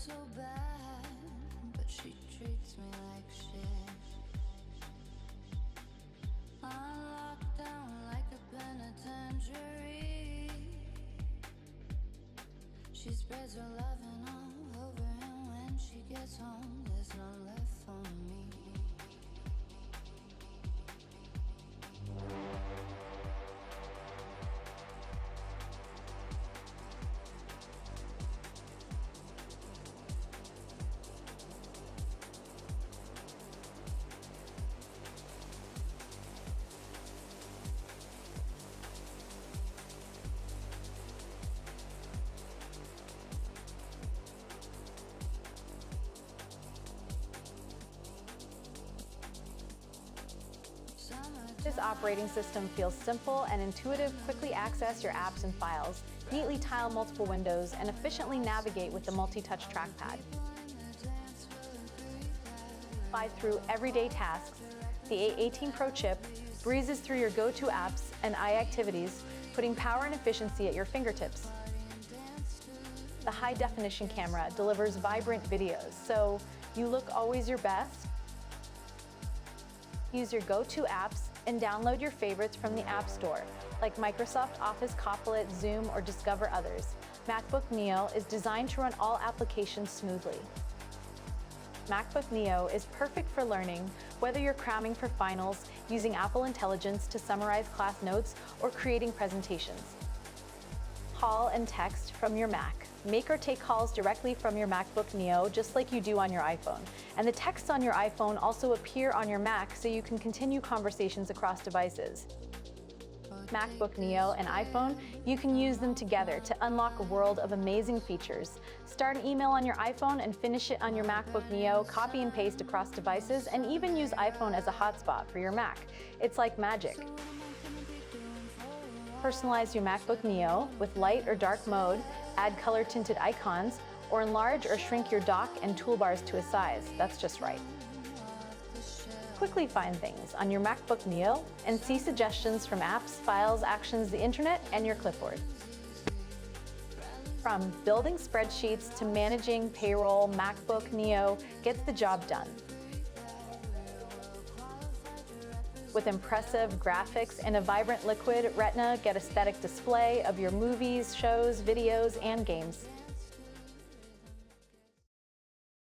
so bad, but she treats me like shit. I'm locked down like a penitentiary. She spreads her loving all over, and when she gets home, there's none left for me. This operating system feels simple and intuitive. Quickly access your apps and files, neatly tile multiple windows, and efficiently navigate with the multi-touch trackpad. Fly through everyday tasks. The A18 Pro chip breezes through your go-to apps and iActivities, putting power and efficiency at your fingertips. The high-definition camera delivers vibrant videos, so you look always your best. Use your go-to apps and download your favorites from the App Store, like Microsoft Office, Copilot, Zoom, or discover others. MacBook Neo is designed to run all applications smoothly. MacBook Neo is perfect for learning, whether you're cramming for finals, using Apple Intelligence to summarize class notes, or creating presentations. Call and text from your Mac. Make or take calls directly from your MacBook Neo, just like you do on your iPhone. And the texts on your iPhone also appear on your Mac, so you can continue conversations across devices. MacBook Neo and iPhone, you can use them together to unlock a world of amazing features. Start an email on your iPhone and finish it on your MacBook Neo, copy and paste across devices, and even use iPhone as a hotspot for your Mac. It's like magic. Personalize your MacBook Neo with light or dark mode, add color-tinted icons, or enlarge or shrink your dock and toolbars to a size that's just right. Quickly find things on your MacBook Neo and see suggestions from apps, files, actions, the internet, and your clipboard. From building spreadsheets to managing payroll, MacBook Neo gets the job done. With impressive graphics and a vibrant liquid Retina, get aesthetic display of your movies, shows, videos, and games.